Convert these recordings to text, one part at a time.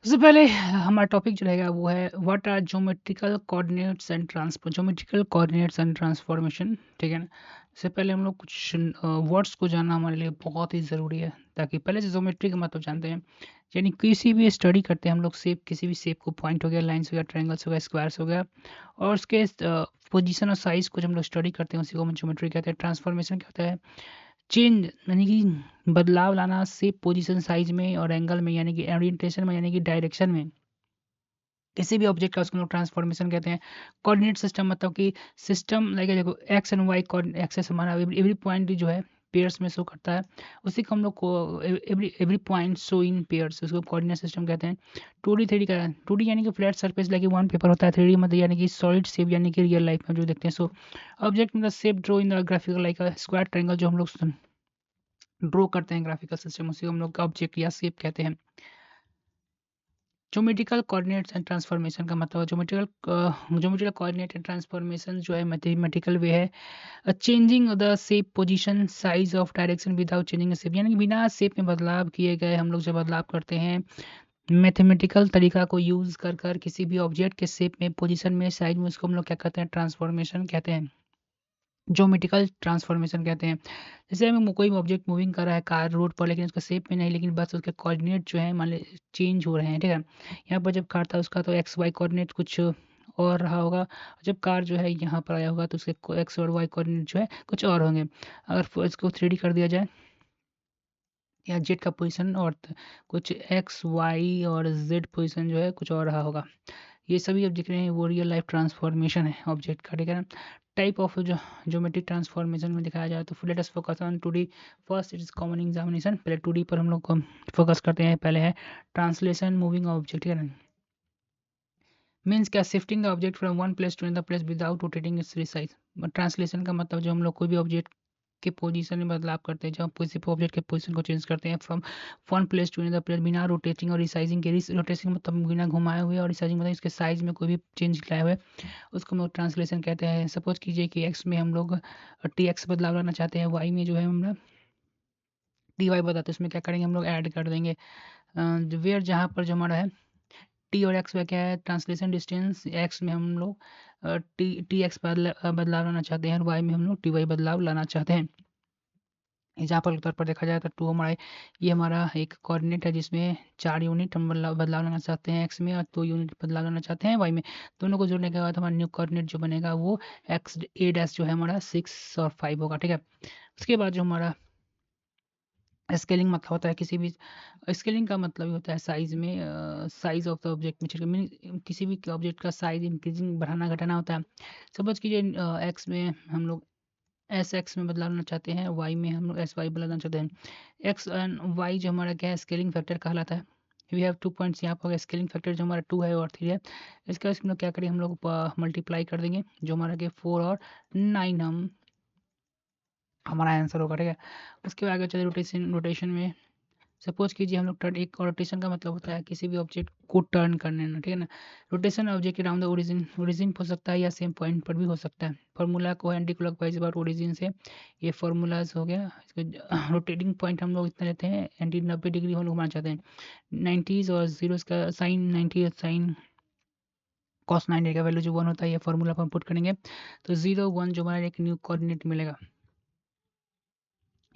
सबसे पहले हमारा टॉपिक जो रहेगा वो है what are geometrical coordinates and transformation. ठीक है ना। इससे पहले हम लोग कुछ वर्ड्स को जानना हमारे लिए बहुत ही ज़रूरी है, ताकि पहले से ज्योमेट्री का मतलब जानते हैं। यानी किसी भी स्टडी करते हैं हम लोग शेप, किसी भी शेप को, पॉइंट हो गया, लाइन्स हो गया, ट्रायंगल्स हो गया, स्क्वायर्स हो गया, और उसके पोजीशन और साइज को जब हम लोग स्टडी करते हैं उसी को हम ज्योमेट्री कहते हैं। ट्रांसफॉर्मेशन क्या होता है? चेंज, यानी कि बदलाव लाना शेप, पोजीशन, साइज में और एंगल में, यानी कि ओरिएंटेशन में, यानी कि डायरेक्शन में किसी भी ऑब्जेक्ट का, उसको हम लोग ट्रांसफॉर्मेशन कहते हैं। कोऑर्डिनेट सिस्टम मतलब कि सिस्टम लाइक देखो एक्स एंड वाई एक्सेस हमारा एवरी पॉइंट जो है पेयर्स में शो करता है, उसी को हम लोग को every every point show in pairs, उसको कोऑर्डिनेट सिस्टम कहते हैं। 2D 3D का 2D यानी कि flat surface like one paper होता है। 3D मतलब यानी कि सॉलिड शेप, यानी कि रियल लाइफ में जो देखते हैं। सो ऑब्जेक्ट मतलब shape draw in the graphical like square triangle, जो हम लोग ड्रॉ करते हैं ग्राफिकल सिस्टम, उसी को हम लोग ऑब्जेक्ट या शेप कहते हैं। ज्योमेट्रिकल कोऑर्डिनेट्स एंड ट्रांसफॉर्मेशन का मतलब ज्योमेट्रिकल कोऑर्डिनेट एंड ट्रांसफॉर्मेशन जो है मैथमेटिकल वे है changing the shape, position, size of direction without changing shape, यानी कि बिना शेप में बदलाव किए गए हम लोग जब बदलाव करते हैं मैथमेटिकल तरीका को यूज कर कर किसी भी ऑब्जेक्ट के शेप में, पोजीशन में, साइज में, उसको हम लोग क्या कहते हैं? ट्रांसफॉर्मेशन कहते हैं, ज्योमेट्रिकल ट्रांसफॉर्मेशन कहते हैं। जैसे हमें कोई भी ऑब्जेक्ट मूविंग कर रहा है कार रोड पर, लेकिन उसका शेप में नहीं, लेकिन बस उसके कोऑर्डिनेट जो है मान ली चेंज हो रहे हैं। ठीक है। यहाँ पर जब कार था उसका तो एक्स वाई कोऑर्डिनेट कुछ और रहा होगा, जब कार जो है यहाँ पर आया होगा तो उसके एक्स और वाई कोऑर्डिनेट जो है कुछ और होंगे। अगर इसको 3D कर दिया जाए, या जेड का पोजीशन और कुछ एक्स वाई और जेड पोजीशन जो है कुछ और रहा होगा। ये सभी अब दिख रहे हैं, वो रियल लाइफ ट्रांसफॉर्मेशन है ऑब्जेक्ट का। ठीक है ना। टाइप ऑफ जो ज्योमेट्रिक ट्रांसफॉर्मेशन में दिखाया जाए तो let us focus on 2D first, it is common examination. पहले 2D पर हम लोग फोकस करते हैं। पहले है ट्रांसलेशन, मूविंग ऑब्जेक्ट। ठीक है ना। मीन्स क्या? Shifting the object from one place to another place without rotating its size. Translation का मतलब जो हम लोग कोई भी ऑब्जेक्ट के पोजीशन में बदलाव करते हैं, जब हम किसी ऑब्जेक्ट के पोजीशन को चेंज करते हैं from one place to another place बिना रोटेटिंग और रिसाइजिंग के। रोटेटिंग मतलब बिना घुमाए हुए, और रिसाइजिंग मतलब इसके साइज में कोई भी चेंज लाए हुए, उसको हम लोग ट्रांसलेशन कहते हैं। सपोज कीजिए कि एक्स में हम लोग टी एक्स बदलाव लाना चाहते हैं, वाई में जो है हम लोग डी वाई बताते हैं, उसमें क्या करेंगे हम लोग ऐड कर देंगे वेयर, जहाँ पर जो हमारा है टी और एक्स में क्या है ट्रांसलेशन डिस्टेंस, एक्स में हम लोग टी टी एक्स बदलाव लाना चाहते हैं, और वाई में हम लोग टी वाई बदलाव लाना चाहते हैं। एग्जाम्पल के तौर पर देखा जाए तो टू हमारा ये हमारा एक कोऑर्डिनेट है, जिसमें 4 यूनिट हम बदलाव लाना चाहते हैं एक्स में, और 2 यूनिट बदलाव लाना चाहते हैं वाई में। दोनों को जोड़ने के बाद हमारा न्यू कोऑर्डिनेट जो बनेगा वो एक्स ए डैश जो है हमारा 6 और 5 होगा। ठीक है। उसके बाद जो हमारा स्केलिंग मतलब होता है, किसी भी स्केलिंग का मतलब ही होता है साइज में, साइज ऑफ द ऑब्जेक्ट में मीन किसी भी ऑब्जेक्ट का साइज इंक्रीजिंग, बढ़ाना घटाना होता है। सपोज कीजिए एक्स में हम लोग एस एक्स में बदलाना चाहते हैं, वाई में हम लोग एस वाई बदलाना चाहते हैं। एक्स एंड वाई जो हमारा क्या है स्केलिंग फैक्टर कहलाता है। वी हैव 2 पॉइंट्स यहाँ पर, स्केलिंग फैक्टर जो हमारा 2 है और 3 है। इसका हम लोग क्या करें, हम लोग मल्टीप्लाई कर देंगे, जो हमारा के 4 और 9 हम हमारा आंसर होगा। ठीक है। उसके बाद आगे चलिए रोटेशन। रोटेशन में सपोज कीजिए हम लोग टर्न, एक रोटेशन का मतलब होता है किसी भी ऑब्जेक्ट को टर्न करने में। ठीक है ना। Rotation object around the origin, origin हो सकता है या सेम पॉइंट पर भी हो सकता है। फार्मूला को एंटी क्लॉकवाइज अबाउट ओरिजिन से, ये फार्मूलाज हो गया। इसको रोटेटिंग पॉइंट हम लोग इतना लेते हैं, एंटी 90 डिग्री हम लोग घुमाना चाहते हैं। 90s और जीरोस का साइन 90 साइन कॉस 90 का वैल्यू जो 1 होता है, ये फार्मूला पर पुट करेंगे तो 0 1 जो हमारा एक न्यू कोऑर्डिनेट मिलेगा।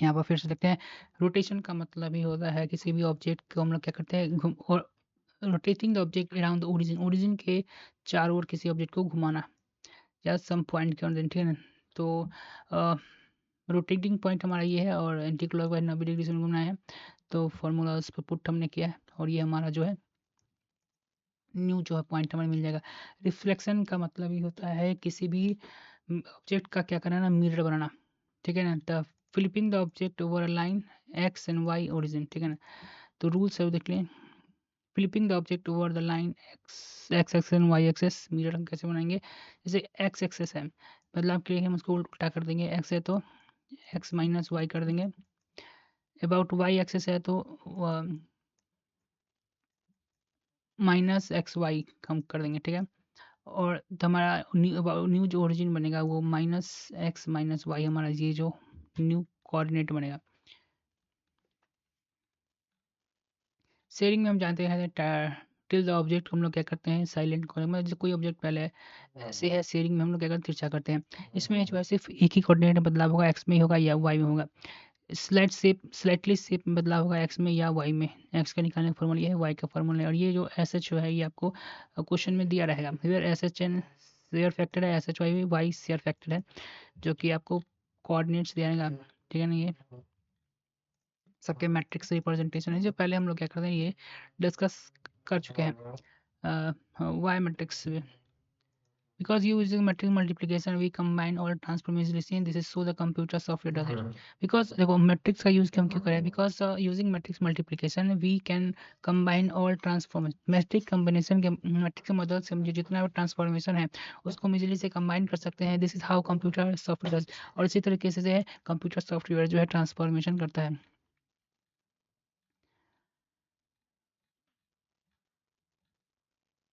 यहाँ पर फिर से देखते हैं, रोटेशन का मतलब ही होता है किसी भी ऑब्जेक्ट को हम लोग क्या करते हैं घुम, और rotating the object around the origin, origin के चारों ओर किसी ऑब्जेक्ट को घुमाना या सम पॉइंट के अंदर। ठीक है ना। तो रोटेटिंग पॉइंट हमारा ये है, और एंटी क्लॉकवाइज 90 डिग्री से घूमना है। तो फॉर्मूला उस पर पुट हमने किया है, और ये हमारा जो है न्यू जो है पॉइंट हमें मिल जाएगा। रिफ्लेक्शन का मतलब ही होता है किसी भी ऑब्जेक्ट का क्या करना ना, मिरर बनाना। ठीक है ना। The flipping the object over a line X and Y origin. ठीक है ना। तो रूल्स है वो देख लें। Flipping the object over the line X X X and Y axes, mirror हम कैसे बनाएंगे? जैसे एक्स एक्सेस है, बदलाव के लिए हम उसको उल्टा कर देंगे, एक्स है तो एक्स माइनस वाई कर देंगे। अबाउट वाई एक्सेस है तो माइनस एक्स वाई हम कर देंगे। ठीक है। और तो हमारा न्यू जो ओरिजिन बनेगा वो माइनस एक्स माइनस वाई, हमारा ये जो न्यू कोऑर्डिनेट बनेगा। शेयरिंग में हम जानते हैं टिल द ऑब्जेक्ट हम लोग क्या करते हैं साइलेंट कॉर्नर में, जैसे कोई ऑब्जेक्ट पहले है ऐसे है शेयरिंग में हम लोग क्या करते हैं तिरछा करते हैं। इसमें जो है सिर्फ एक ही कोऑर्डिनेट में बदलाव होगा, एक्स में ही होगा या वाई में होगा। स्लाइटली शेप में बदलाव होगा एक्स में या वाई में। एक्स का निकालने का फॉर्मूला ये है, वाई का फॉर्मूला है, और ये जो एस एच जो है ये आपको क्वेश्चन में दिया रहेगा। फिर S H N share factor है, S H Y Y share factor है, जो कि आपको कोऑर्डिनेट्स दिया रहेगा, ठीक है ना। ये सबके मैट्रिक्स रिप्रेजेंटेशन है, जो पहले हम लोग क्या करते हैं ये डिस्कस कर चुके हैं Y matrix. Because using matrix multiplication, we combine all transformation. This is so the computer software does it. Because देखो matrix का use हम क्यों करें? Because using matrix multiplication, we can combine all transformation. Matrix combination के matrix की मदद से हम जितना भी transformation है उसको हम easily से combine कर सकते हैं. This is how computer software does. और इसी तरीके से computer software जो है transformation करता है.